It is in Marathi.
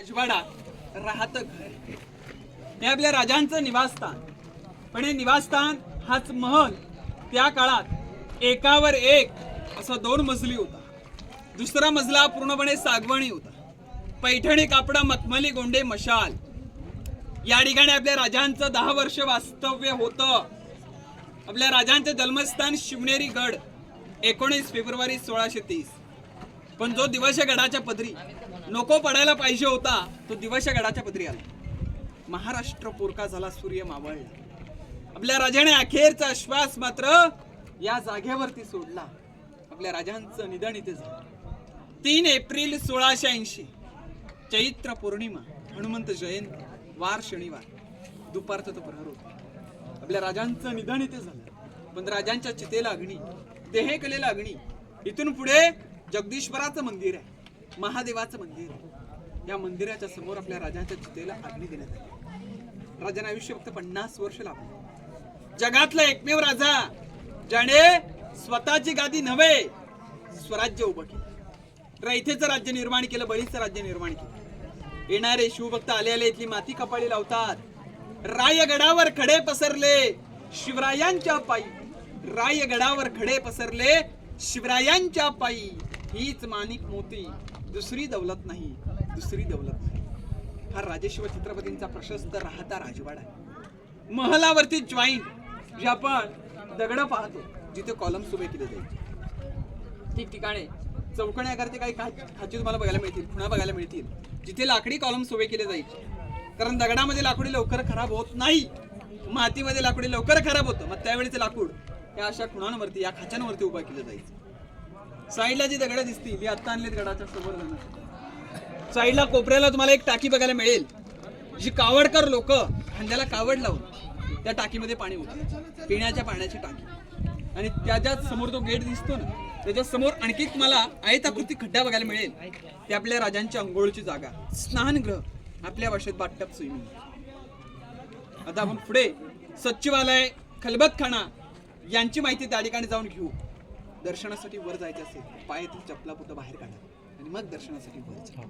राजवाडा राहत घर हे आपल्या राजांचं निवासस्थान. पण हे निवासस्थान हाच महल त्या काळात एकावर एक असा 2 मजली होता. दुसरा मजला पूर्णपणे सागवानी होता. पैठणी कापडा, मखमली गोंडे, मशाल या ठिकाणी आपल्या राजांचं 10 वर्ष वास्तव्य होतं. आपल्या राजांचे जन्मस्थान शिवनेरी गड 19 फेब्रुवारी 1630. पण जो दिवस गडाच्या पदरी नको पडायला पाहिजे होता तो दिवस गडाच्या पदरी आला. महाराष्ट्र पोरका झाला, सूर्य मावळला. आपल्या राजाने अखेरचा श्वास मात्र या जागेवरती सोडला. आपल्या राजांचं निधन इथे झालं. 3 एप्रिल 1680 चैत्र पौर्णिमा, हनुमंत जयंती, वार शनिवार, दुपारचा तो प्रहर होता. आपल्या राजांचं निधन इथे झालं. पण राजांच्या चितेला अग्नी, देहेकलेला अग्नी. इथून पुढे जगदीश्वराचं मंदिर आहे, महादेवाचं मंदिर आहे. या मंदिराच्या समोर आपल्या राजांच्या चितेला अग्नी देण्यात आली. राजांना आयुष्य फक्त 50 वर्ष लाभलं. जगातला एकमेव राजा ज्याने स्वतःची गादी नव्हे स्वराज्य उभं केलं. रयतेचं राज्य निर्माण केलं, बळीचं राज्य निर्माण केलं. येणारे शिवभक्त आले आले इथली माती कपाळी लावतात. रायगडावर खडे पसरले शिवरायांच्या पायी, रायगडावर खडे पसरले शिवरायांच्या पायी. हीच माणिक मोती, दुसरी दौलत नाही, दुसरी दौलत नाही. हा राजेश्वर छत्रपतींचा प्रशस्त राहता राजवाडा आहे. महलावरती जॉईंट जे आपण दगड पाहतो जिथे कॉलम्स उभे केले जायचे, ठिकठिकाणी चौकणी आकाराचे काही खाची तुम्हाला बघायला मिळतील, खुणा बघायला मिळतील जिथे लाकडी कॉलम्स उभे केले जायचे. कारण दगडामध्ये लाकडी लवकर खराब होत नाही, मातीमध्ये लाकडी लवकर खराब होतं. मग त्यावेळेचे लाकूड या अशा खुणांवरती, या खाच्यांवरती उभा केलं जायचं. साईडला जी दगड दिसतील ती आत्ता आणलीत गडाच्या समोर जाणार. साईडला कोपऱ्याला तुम्हाला एक टाकी बघायला मिळेल, जी कावडकर लोक खांद्याला कावड लावून त्या टाकीमध्ये पाणी होतं, पिण्याच्या पाण्याची टाकी. आणि त्याच्या समोर तो गेट दिसतो ना, त्याच्या समोर आणखी तुम्हाला आयताकृती खड्डा बघायला मिळेल. ते आपल्या राजांच्या अंघोळची जागा, स्नानगृह, आपल्या भाषेत बाथटब स्विमिंग. आता आपण पुढे सचिवालय, खलबतखाना यांची माहिती त्या ठिकाणी जाऊन घेऊ. दर्शनासाठी वर जायचं असेल पायातील चपला पुढे बाहेर काढा आणि मग दर्शनासाठी वर जा.